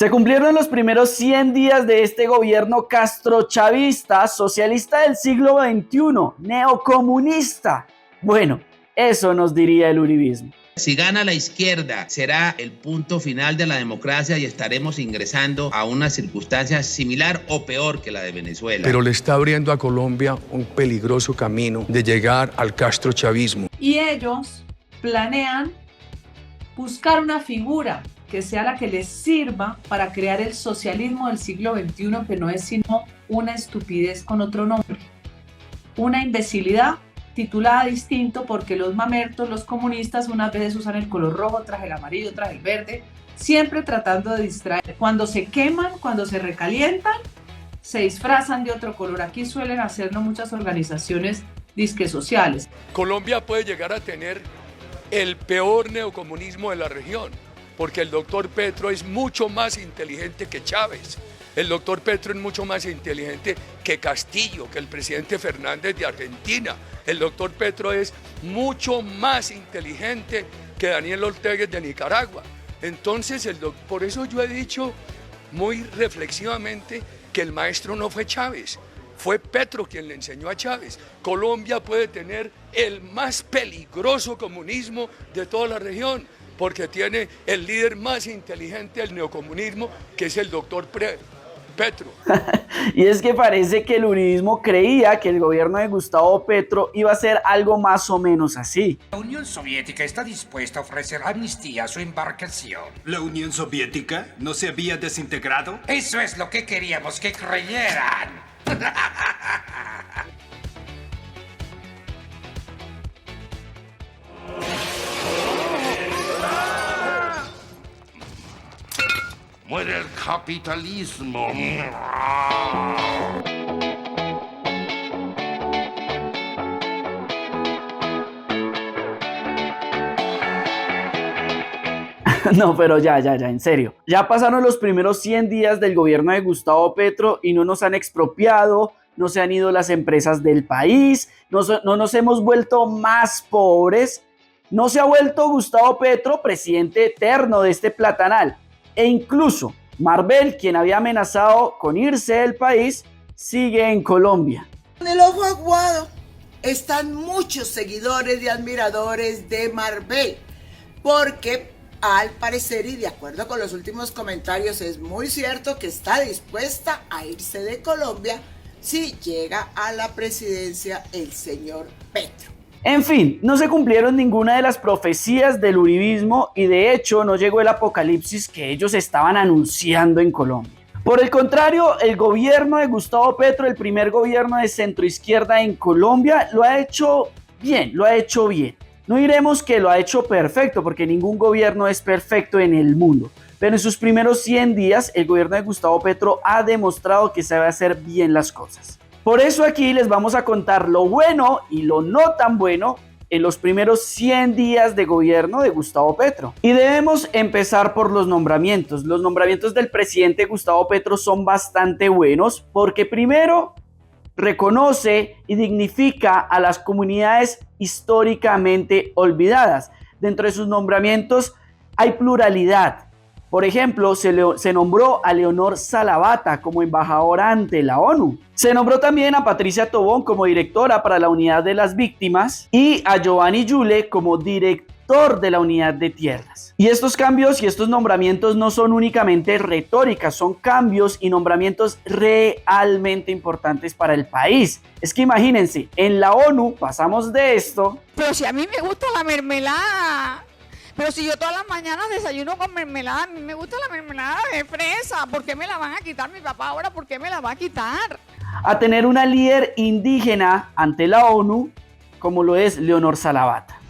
Se cumplieron los primeros 100 días de este gobierno castrochavista, socialista del siglo XXI, neocomunista. Bueno, eso nos diría el uribismo. Si gana la izquierda, será el punto final de la democracia y estaremos ingresando a una circunstancia similar o peor que la de Venezuela. Pero le está abriendo a Colombia un peligroso camino de llegar al castrochavismo. Y ellos planean buscar una figura que sea la que les sirva para crear el socialismo del siglo XXI, que no es sino una estupidez con otro nombre, una imbecilidad titulada distinto, porque los mamertos, los comunistas, unas veces usan el color rojo, otras el amarillo, otras el verde, siempre tratando de distraer. Cuando se queman, cuando se recalientan, se disfrazan de otro color. Aquí suelen hacerlo muchas organizaciones disque sociales. Colombia puede llegar a tener el peor neocomunismo de la región, porque el doctor Petro es mucho más inteligente que Chávez. El doctor Petro es mucho más inteligente que Castillo, que el presidente Fernández de Argentina. El doctor Petro es mucho más inteligente que Daniel Ortega de Nicaragua. Entonces, por eso yo he dicho muy reflexivamente que el maestro no fue Chávez, fue Petro quien le enseñó a Chávez. Colombia puede tener el más peligroso comunismo de toda la región, porque tiene el líder más inteligente del neocomunismo, que es el doctor Petro. Y es que parece que el uribismo creía que el gobierno de Gustavo Petro iba a ser algo más o menos así. La Unión Soviética está dispuesta a ofrecer amnistía a su embarcación. ¿La Unión Soviética no se había desintegrado? Eso es lo que queríamos que creyeran. ¡Muere el capitalismo! No, pero ya, en serio. Ya pasaron los primeros 100 días del gobierno de Gustavo Petro y no nos han expropiado, no se han ido las empresas del país, no nos hemos vuelto más pobres, no se ha vuelto Gustavo Petro presidente eterno de este platanal. E incluso Marvel, quien había amenazado con irse del país, sigue en Colombia. En el ojo aguado están muchos seguidores y admiradores de Marvel, porque al parecer y de acuerdo con los últimos comentarios es muy cierto que está dispuesta a irse de Colombia si llega a la presidencia el señor Petro. En fin, no se cumplieron ninguna de las profecías del uribismo y de hecho no llegó el apocalipsis que ellos estaban anunciando en Colombia. Por el contrario, el gobierno de Gustavo Petro, el primer gobierno de centroizquierda en Colombia, lo ha hecho bien, No diremos que lo ha hecho perfecto, porque ningún gobierno es perfecto en el mundo. Pero en sus primeros 100 días, el gobierno de Gustavo Petro ha demostrado que sabe hacer bien las cosas. Por eso aquí les vamos a contar lo bueno y lo no tan bueno en los primeros 100 días de gobierno de Gustavo Petro. Y debemos empezar por los nombramientos. Los nombramientos del presidente Gustavo Petro son bastante buenos porque primero reconoce y dignifica a las comunidades históricamente olvidadas. Dentro de sus nombramientos hay pluralidad. Por ejemplo, se nombró a Leonor Salavata como embajadora ante la ONU. Se nombró también a Patricia Tobón como directora para la Unidad de las Víctimas y a Giovanni Yule como director de la Unidad de Tierras. Y estos cambios y estos nombramientos no son únicamente retóricas, son cambios y nombramientos realmente importantes para el país. Es que imagínense, en la ONU pasamos de esto. Pero si a mí me gusta la mermelada. Pero si yo todas las mañanas desayuno con mermelada, a mí me gusta la mermelada de fresa. ¿Por qué me la van a quitar mi papá ahora? ¿Por qué me la va a quitar? A tener una líder indígena ante la ONU, como lo es Leonor Salavata.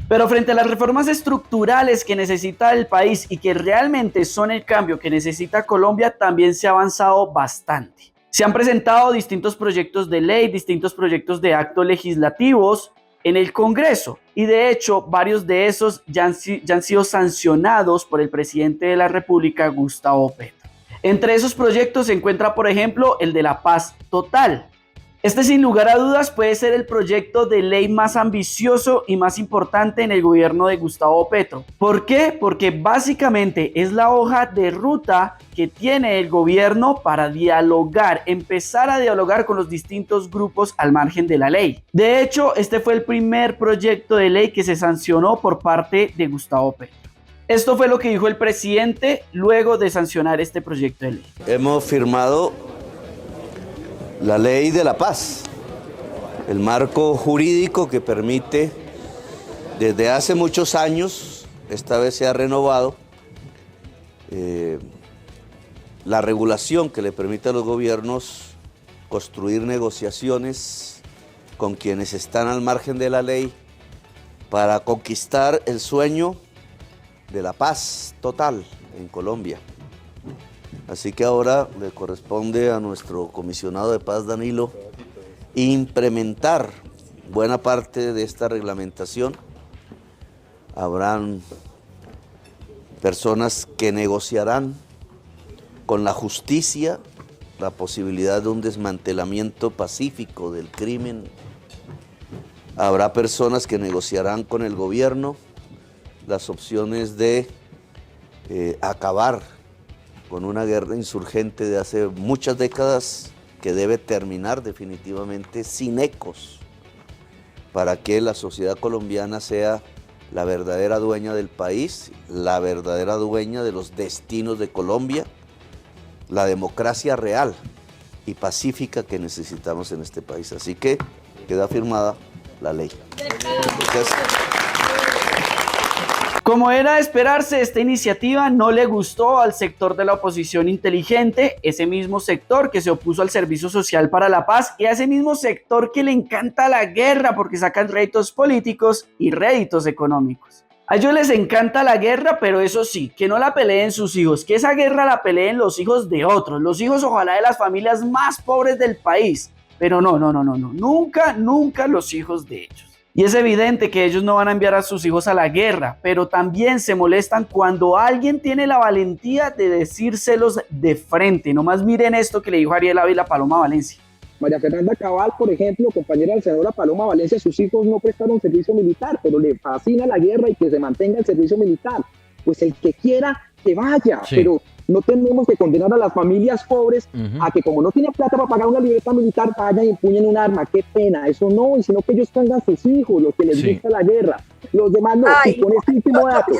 Pero frente a las reformas estructurales que necesita el país y que realmente son el cambio que necesita Colombia, también se ha avanzado bastante. Se han presentado distintos proyectos de ley, distintos proyectos de actos legislativos en el Congreso y de hecho varios de esos ya han sido sancionados por el presidente de la República, Gustavo Petro. Entre esos proyectos se encuentra, por ejemplo, el de la paz total. Este sin lugar a dudas puede ser el proyecto de ley más ambicioso y más importante en el gobierno de Gustavo Petro. ¿Por qué? Porque básicamente es la hoja de ruta que tiene el gobierno para dialogar, empezar a dialogar con los distintos grupos al margen de la ley. De hecho, este fue el primer proyecto de ley que se sancionó por parte de Gustavo Petro. Esto fue lo que dijo el presidente luego de sancionar este proyecto de ley. Hemos firmado la ley de la paz, el marco jurídico que permite, desde hace muchos años, esta vez se ha renovado, la regulación que le permite a los gobiernos construir negociaciones con quienes están al margen de la ley para conquistar el sueño de la paz total en Colombia. Así que ahora le corresponde a nuestro comisionado de paz, Danilo, implementar buena parte de esta reglamentación. Habrán personas que negociarán con la justicia la posibilidad de un desmantelamiento pacífico del crimen. Habrá personas que negociarán con el gobierno las opciones de acabar con una guerra insurgente de hace muchas décadas que debe terminar definitivamente sin ecos para que la sociedad colombiana sea la verdadera dueña del país, la verdadera dueña de los destinos de Colombia, la democracia real y pacífica que necesitamos en este país. Así que queda firmada la ley. Gracias. Como era de esperarse, esta iniciativa no le gustó al sector de la oposición inteligente, ese mismo sector que se opuso al Servicio Social para la Paz y a ese mismo sector que le encanta la guerra porque sacan réditos políticos y réditos económicos. A ellos les encanta la guerra, pero eso sí, que no la peleen sus hijos, que esa guerra la peleen los hijos de otros, los hijos ojalá de las familias más pobres del país, pero no, nunca los hijos de ellos. Y es evidente que ellos no van a enviar a sus hijos a la guerra, pero también se molestan cuando alguien tiene la valentía de decírselos de frente. Nomás miren esto que le dijo Ariel Ávila a Paloma Valencia. María Fernanda Cabal, por ejemplo, compañera de la senadora Paloma Valencia, sus hijos no prestaron servicio militar, pero le fascina la guerra y que se mantenga el servicio militar. Pues el que quiera, que vaya, sí. Pero no tenemos que condenar a las familias pobres a que como no tienen plata para pagar una libreta militar, vayan y empuñen un arma. Qué pena, eso no, y sino que ellos pongan sus hijos, los que les gusta la guerra. Los demás no, y con este último dato,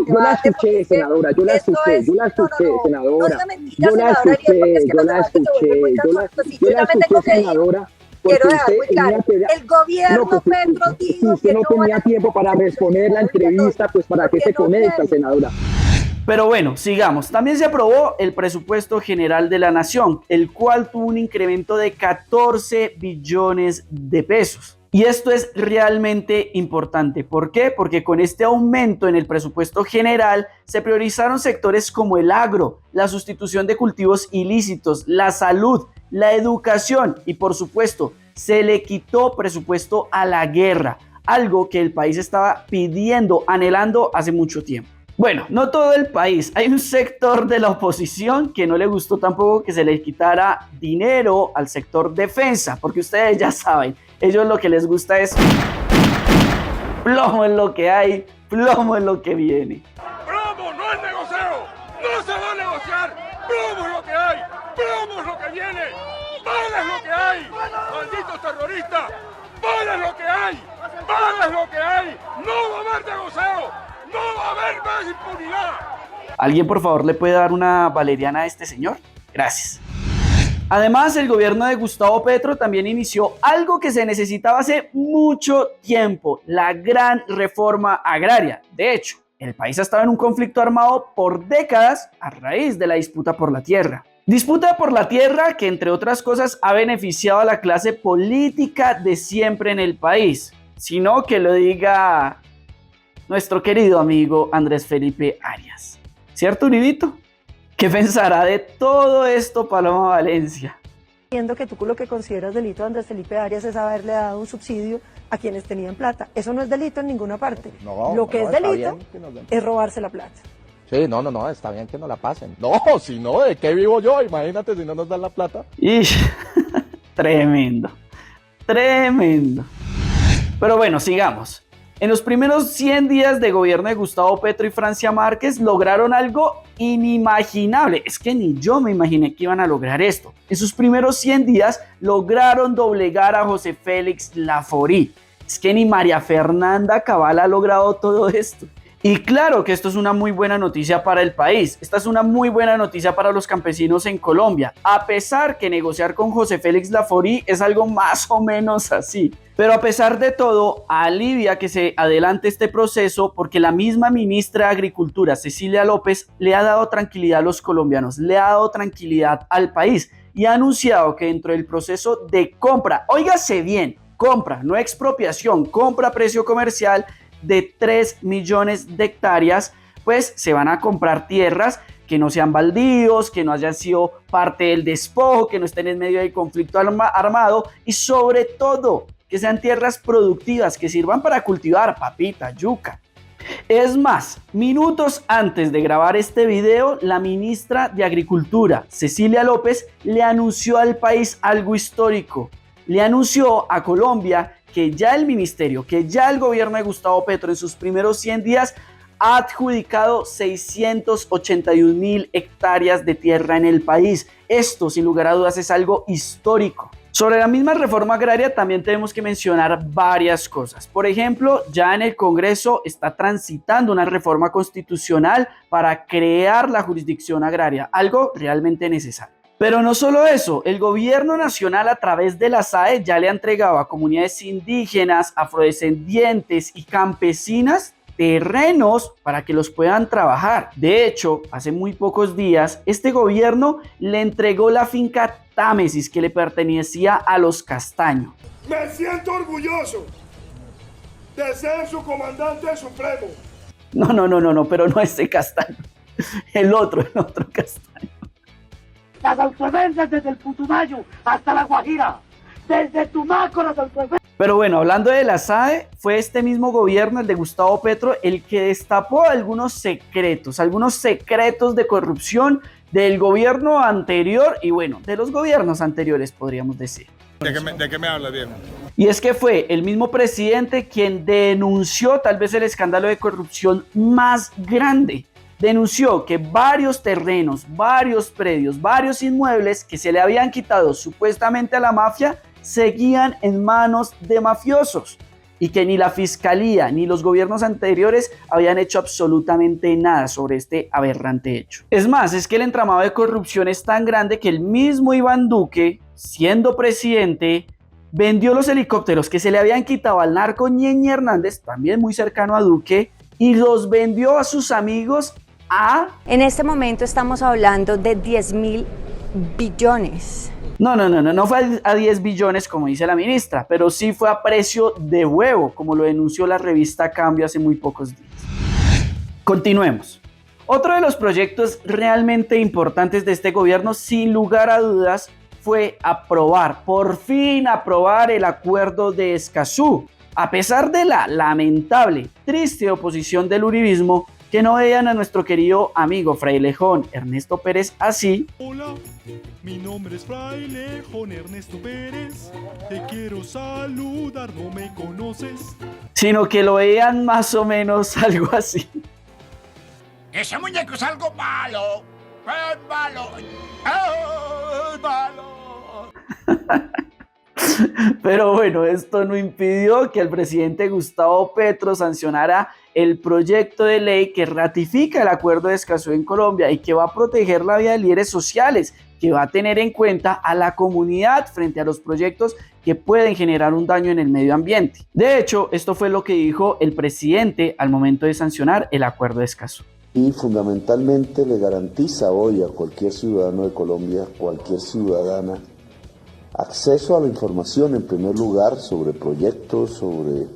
yo la escuché, senadora, yo la escuché, senadora. Quiero dejar muy claro, el gobierno Petro dijo que no tenía tiempo para responder la entrevista, pues para qué se conecta, senadora. Pero bueno, sigamos. También se aprobó el presupuesto general de la nación, el cual tuvo un incremento de 14 billones de pesos. Y esto es realmente importante. ¿Por qué? Porque con este aumento en el presupuesto general se priorizaron sectores como el agro, la sustitución de cultivos ilícitos, la salud, la educación y por supuesto se le quitó presupuesto a la guerra, algo que el país estaba pidiendo, anhelando hace mucho tiempo. Bueno, no todo el país, hay un sector de la oposición que no le gustó tampoco que se le quitara dinero al sector defensa, porque ustedes ya saben, ellos lo que les gusta es plomo en lo que hay, plomo en lo que viene. ¡Plomo no es negocio! ¡No se va a negociar! ¡Plomo es lo que hay! ¡Plomo es lo que viene! ¡Bala es lo que hay! ¡Malditos terroristas! ¡Bala es lo que hay! ¡Bala es lo que hay! ¡No va a haber negocio! ¡No va a haber más impunidad! ¿Alguien por favor le puede dar una valeriana a este señor? Gracias. Además, el gobierno de Gustavo Petro también inició algo que se necesitaba hace mucho tiempo, la gran reforma agraria. De hecho, el país ha estado en un conflicto armado por décadas a raíz de la disputa por la tierra. Disputa por la tierra que, entre otras cosas, ha beneficiado a la clase política de siempre en el país. Sino que lo diga nuestro querido amigo Andrés Felipe Arias. ¿Cierto, Uribito? ¿Qué pensará de todo esto Paloma Valencia? Entiendo que tú lo que consideras delito, Andrés Felipe Arias, es haberle dado un subsidio a quienes tenían plata. Eso no es delito en ninguna parte. Lo que es delito es robarse la plata. Sí, no, está bien que no la pasen. No, si no, ¿de qué vivo yo? Imagínate si no nos dan la plata. Tremendo, tremendo. Pero bueno, sigamos. En los primeros 100 días de gobierno de Gustavo Petro y Francia Márquez lograron algo inimaginable. Es que ni yo me imaginé que iban a lograr esto. En sus primeros 100 días lograron doblegar a José Félix Laforí. Es que ni María Fernanda Cabal ha logrado todo esto. Y claro que esto es una muy buena noticia para el país. Esta es una muy buena noticia para los campesinos en Colombia. A pesar que negociar con José Félix Laforí es algo más o menos así. Pero a pesar de todo, alivia que se adelante este proceso porque la misma ministra de Agricultura, Cecilia López, le ha dado tranquilidad a los colombianos, le ha dado tranquilidad al país y ha anunciado que dentro del proceso de compra, óigase bien, compra, no expropiación, compra a precio comercial de 3 millones de hectáreas, pues se van a comprar tierras que no sean baldíos, que no hayan sido parte del despojo, que no estén en medio del conflicto armado y sobre todo que sean tierras productivas, que sirvan para cultivar papita, yuca. Es más, minutos antes de grabar este video, la ministra de Agricultura, Cecilia López, le anunció al país algo histórico. Le anunció a Colombia que ya el ministerio, que ya el gobierno de Gustavo Petro en sus primeros 100 días ha adjudicado 681.000 hectáreas de tierra en el país. Esto, sin lugar a dudas, es algo histórico. Sobre la misma reforma agraria también tenemos que mencionar varias cosas. Por ejemplo, ya en el Congreso está transitando una reforma constitucional para crear la jurisdicción agraria, algo realmente necesario. Pero no solo eso, el gobierno nacional a través de la SAE ya le ha entregado a comunidades indígenas, afrodescendientes y campesinas terrenos para que los puedan trabajar. De hecho, hace muy pocos días, este gobierno le entregó la finca Támesis que le pertenecía a los Castaño. Me siento orgulloso de ser su comandante supremo. No, pero no ese Castaño, el otro Castaño. Las autoventas desde el Putumayo hasta La Guajira, desde Tumaco las autoventas. Pero bueno, hablando de la SAE, fue este mismo gobierno, el de Gustavo Petro, el que destapó algunos secretos de corrupción del gobierno anterior y bueno, de los gobiernos anteriores podríamos decir. ¿De qué me habla, viejo? Y es que fue el mismo presidente quien denunció tal vez el escándalo de corrupción más grande. Denunció que varios terrenos, varios predios, varios inmuebles que se le habían quitado supuestamente a la mafia seguían en manos de mafiosos y que ni la fiscalía ni los gobiernos anteriores habían hecho absolutamente nada sobre este aberrante hecho. Es más, es que el entramado de corrupción es tan grande que el mismo Iván Duque, siendo presidente, vendió los helicópteros que se le habían quitado al narco Ñeñe Hernández, también muy cercano a Duque, y los vendió a sus amigos a... En este momento estamos hablando de 10.000 billones. No fue a 10 billones como dice la ministra, pero sí fue a precio de huevo, como lo denunció la revista Cambio hace muy pocos días. Continuemos. Otro de los proyectos realmente importantes de este gobierno, sin lugar a dudas, fue por fin aprobar el acuerdo de Escazú. A pesar de la lamentable, triste oposición del uribismo, que no vean a nuestro querido amigo frailejón Ernesto Pérez así. Hola, mi nombre es frailejón Ernesto Pérez, te quiero saludar, no me conoces. Sino que lo vean más o menos algo así. Ese muñeco es algo malo, es malo, es malo. Pero bueno, esto no impidió que el presidente Gustavo Petro sancionara el proyecto de ley que ratifica el acuerdo de Escazú en Colombia y que va a proteger la vida de líderes sociales, que va a tener en cuenta a la comunidad frente a los proyectos que pueden generar un daño en el medio ambiente. De hecho, esto fue lo que dijo el presidente al momento de sancionar el acuerdo de Escazú. Y fundamentalmente le garantiza hoy a cualquier ciudadano de Colombia, cualquier ciudadana, acceso a la información en primer lugar sobre proyectos, sobre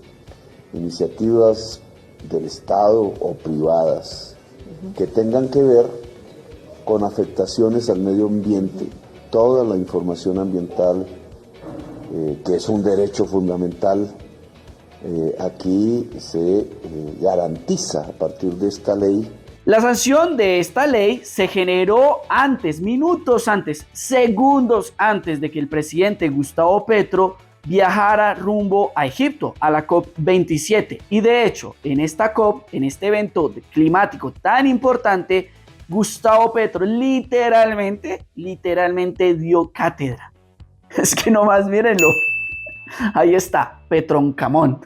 iniciativas del Estado o privadas que tengan que ver con afectaciones al medio ambiente, toda la información ambiental, que es un derecho fundamental, aquí se garantiza a partir de esta ley La sanción de esta ley se generó antes, minutos antes, segundos antes de que el presidente Gustavo Petro viajara rumbo a Egipto, a la COP27. Y de hecho, en esta COP, en este evento climático tan importante, Gustavo Petro literalmente dio cátedra. Es que nomás mírenlo. Ahí está, Petroncamón.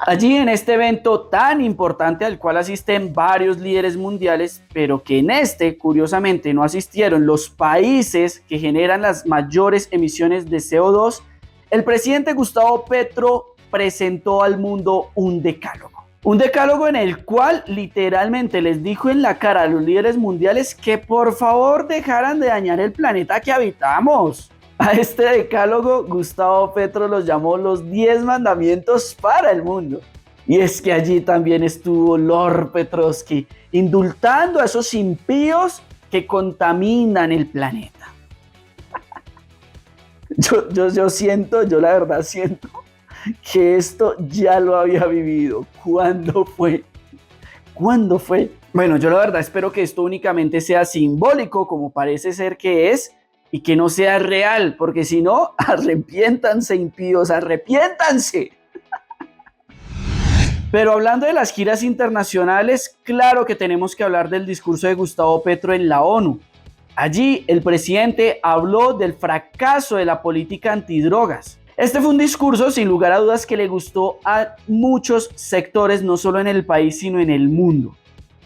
Allí en este evento tan importante al cual asisten varios líderes mundiales, pero que en este, curiosamente, no asistieron los países que generan las mayores emisiones de CO2, el presidente Gustavo Petro presentó al mundo un decálogo. Un decálogo en el cual literalmente les dijo en la cara a los líderes mundiales que por favor dejaran de dañar el planeta que habitamos. A este decálogo Gustavo Petro los llamó los 10 mandamientos para el mundo. Y es que allí también estuvo Lord Petrovsky indultando a esos impíos que contaminan el planeta. Yo la verdad siento que esto ya lo había vivido. ¿Cuándo fue? Bueno, yo la verdad espero que esto únicamente sea simbólico, como parece ser que es, y que no sea real, porque si no, arrepiéntanse, impíos, arrepiéntanse. Pero hablando de las giras internacionales, claro que tenemos que hablar del discurso de Gustavo Petro en la ONU. Allí el presidente habló del fracaso de la política antidrogas. Este fue un discurso sin lugar a dudas que le gustó a muchos sectores, no solo en el país sino en el mundo,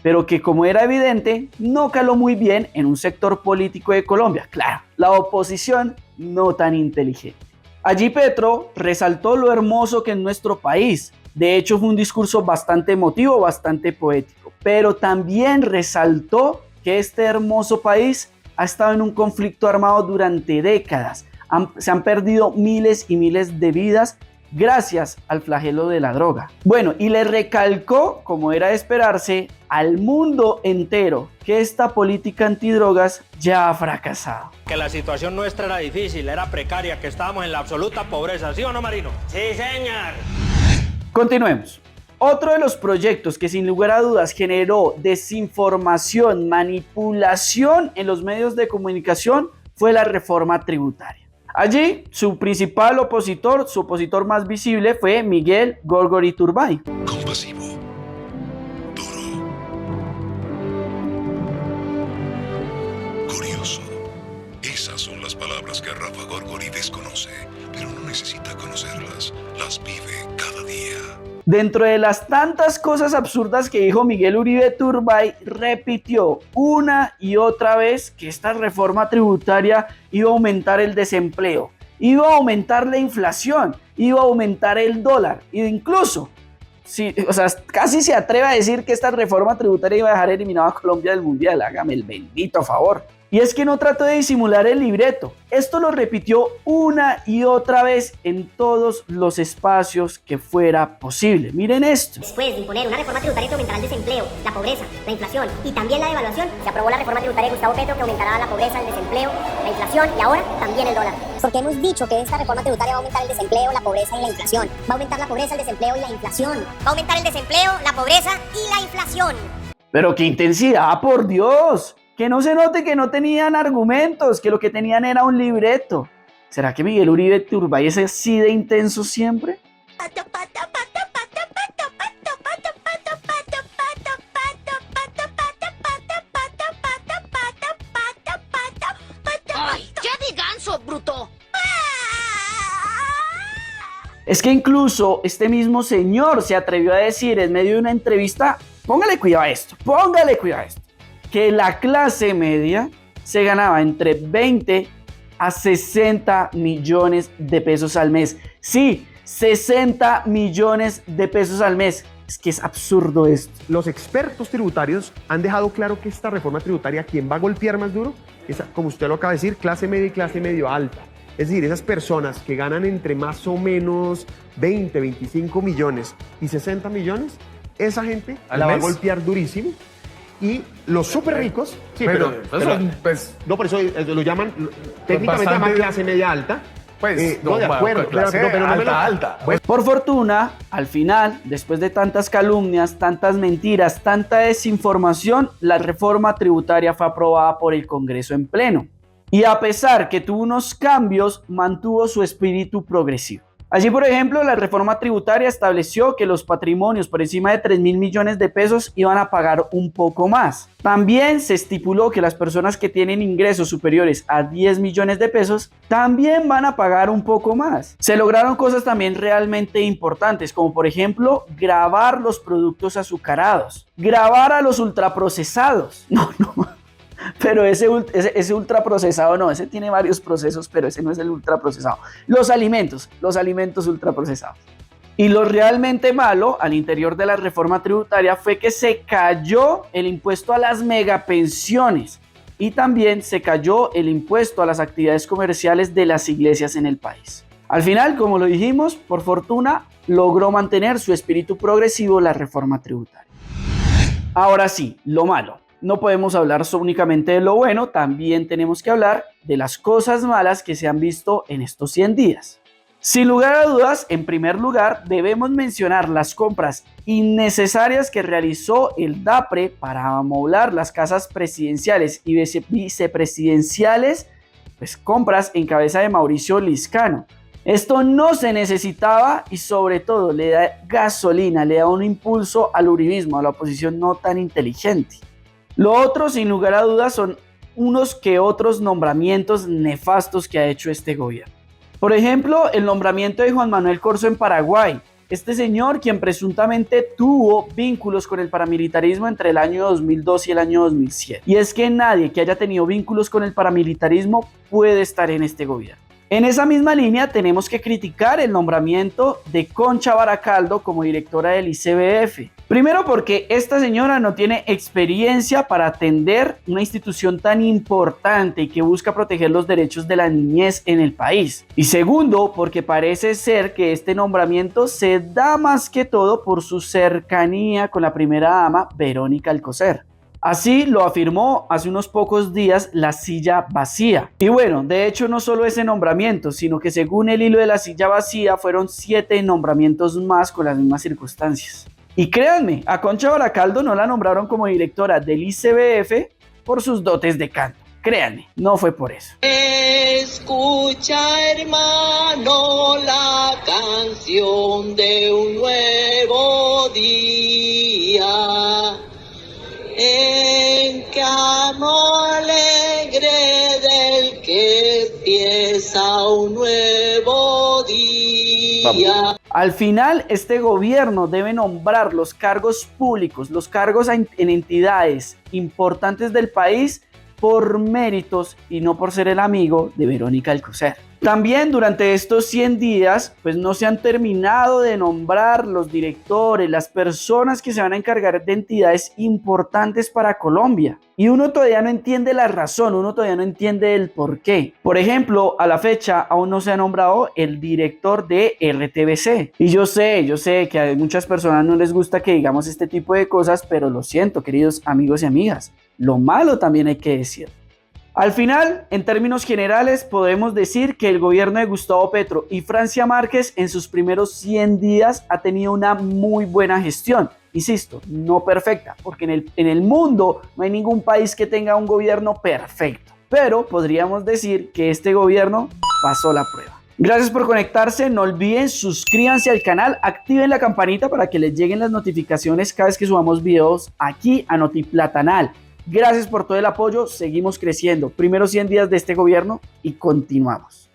pero que, como era evidente, no caló muy bien en un sector político de Colombia. Claro, la oposición no tan inteligente. Allí Petro resaltó lo hermoso que es nuestro país. De hecho, fue un discurso bastante emotivo, bastante poético, pero también resaltó que este hermoso país ha estado en un conflicto armado durante décadas. Se han perdido miles y miles de vidas gracias al flagelo de la droga. Bueno, y le recalcó, como era de esperarse, al mundo entero que esta política antidrogas ya ha fracasado. Que la situación nuestra era difícil, era precaria, que estábamos en la absoluta pobreza, ¿sí o no, Marino? Sí, señor. Continuemos. Otro de los proyectos que sin lugar a dudas generó desinformación, manipulación en los medios de comunicación fue la reforma tributaria. Allí, su principal opositor, su opositor más visible fue Miguel Gorgori Turbay. Compasivo, duro, curioso. Esas son las palabras que Rafa Gorgori desconoce, pero no necesita conocerlas, las vive cada día. Dentro de las tantas cosas absurdas que dijo Miguel Uribe Turbay, repitió una y otra vez que esta reforma tributaria iba a aumentar el desempleo, iba a aumentar la inflación, iba a aumentar el dólar, e incluso, casi se atreve a decir que esta reforma tributaria iba a dejar eliminado a Colombia del Mundial. Hágame el bendito favor. Y es que no trató de disimular el libreto. Esto lo repitió una y otra vez en todos los espacios que fuera posible. Miren esto. Después de imponer una reforma tributaria que aumentará el desempleo, la pobreza, la inflación y también la devaluación, se aprobó la reforma tributaria de Gustavo Petro que aumentará la pobreza, el desempleo, la inflación y ahora también el dólar. Porque hemos dicho que esta reforma tributaria va a aumentar el desempleo, la pobreza y la inflación. Va a aumentar la pobreza, el desempleo y la inflación. Va a aumentar el desempleo, la pobreza y la inflación. Pero qué intensidad, por Dios. Que no se note que no tenían argumentos, que lo que tenían era un libreto. ¿Será que Miguel Uribe Turbay es así de intenso siempre? ¡Ay, ya de ganso, bruto! Es que incluso este mismo señor se atrevió a decir en medio de una entrevista, póngale cuidado a esto, que la clase media se ganaba entre 20 a 60 millones de pesos al mes. Sí, 60 millones de pesos al mes. Es que es absurdo esto. Los expertos tributarios han dejado claro que esta reforma tributaria, quien va a golpear más duro, es, como usted lo acaba de decir, clase media y clase medio alta. Es decir, esas personas que ganan entre más o menos 20, 25 millones y 60 millones, esa gente la va a golpear durísimo. Y los súper ricos, sí, pero no, por eso lo llaman técnicamente llama clase media alta, Pues, no, de acuerdo, pero no me lo... alta. Por fortuna, al final, después de tantas calumnias, tantas mentiras, tanta desinformación, la reforma tributaria fue aprobada por el Congreso en pleno. Y a pesar que tuvo unos cambios, mantuvo su espíritu progresivo. Allí, por ejemplo, la reforma tributaria estableció que los patrimonios por encima de 3.000 millones de pesos iban a pagar un poco más. También se estipuló que las personas que tienen ingresos superiores a 10 millones de pesos también van a pagar un poco más. Se lograron cosas también realmente importantes, como por ejemplo, gravar los productos azucarados, gravar a los ultraprocesados. No. Pero ese ultraprocesado no, ese tiene varios procesos, pero ese no es el ultraprocesado. Los alimentos ultraprocesados. Y lo realmente malo al interior de la reforma tributaria fue que se cayó el impuesto a las megapensiones y también se cayó el impuesto a las actividades comerciales de las iglesias en el país. Al final, como lo dijimos, por fortuna, logró mantener su espíritu progresivo la reforma tributaria. Ahora sí, lo malo. No podemos hablar únicamente de lo bueno, también tenemos que hablar de las cosas malas que se han visto en estos 100 días. Sin lugar a dudas, en primer lugar, debemos mencionar las compras innecesarias que realizó el DAPRE para amoblar las casas presidenciales y vicepresidenciales, pues compras en cabeza de Mauricio Lizcano. Esto no se necesitaba y sobre todo le da gasolina, le da un impulso al uribismo, a la oposición no tan inteligente. Lo otro, sin lugar a dudas, son unos que otros nombramientos nefastos que ha hecho este gobierno. Por ejemplo, el nombramiento de Juan Manuel Corzo en Paraguay. Este señor, quien presuntamente tuvo vínculos con el paramilitarismo entre el año 2002 y el año 2007. Y es que nadie que haya tenido vínculos con el paramilitarismo puede estar en este gobierno. En esa misma línea tenemos que criticar el nombramiento de Concha Baracaldo como directora del ICBF. Primero porque esta señora no tiene experiencia para atender una institución tan importante y que busca proteger los derechos de la niñez en el país. Y segundo porque parece ser que este nombramiento se da más que todo por su cercanía con la primera dama Verónica Alcocer. Así lo afirmó hace unos pocos días La Silla Vacía. Y bueno, de hecho no solo ese nombramiento, sino que según el hilo de La Silla Vacía fueron 7 nombramientos más con las mismas circunstancias. Y créanme, a Concha Baracaldo no la nombraron como directora del ICBF por sus dotes de canto. Créanme, no fue por eso. Escucha, hermano, la canción de un nuevo día. En camino alegre del que empieza un nuevo día. Al final, este gobierno debe nombrar los cargos públicos, los cargos en entidades importantes del país por méritos y no por ser el amigo de Verónica Alcocer. También durante estos 100 días, pues no se han terminado de nombrar los directores, las personas que se van a encargar de entidades importantes para Colombia. Y uno todavía no entiende la razón, uno todavía no entiende el por qué. Por ejemplo, a la fecha aún no se ha nombrado el director de RTBC. Y yo sé que a muchas personas no les gusta que digamos este tipo de cosas, pero lo siento, queridos amigos y amigas. Lo malo también hay que decir. Al final, en términos generales, podemos decir que el gobierno de Gustavo Petro y Francia Márquez en sus primeros 100 días ha tenido una muy buena gestión. Insisto, no perfecta, porque en el mundo no hay ningún país que tenga un gobierno perfecto. Pero podríamos decir que este gobierno pasó la prueba. Gracias por conectarse, no olviden suscríbanse al canal, activen la campanita para que les lleguen las notificaciones cada vez que subamos videos aquí a Notiplatanal. Gracias por todo el apoyo, seguimos creciendo. Primeros 100 días de este gobierno y continuamos.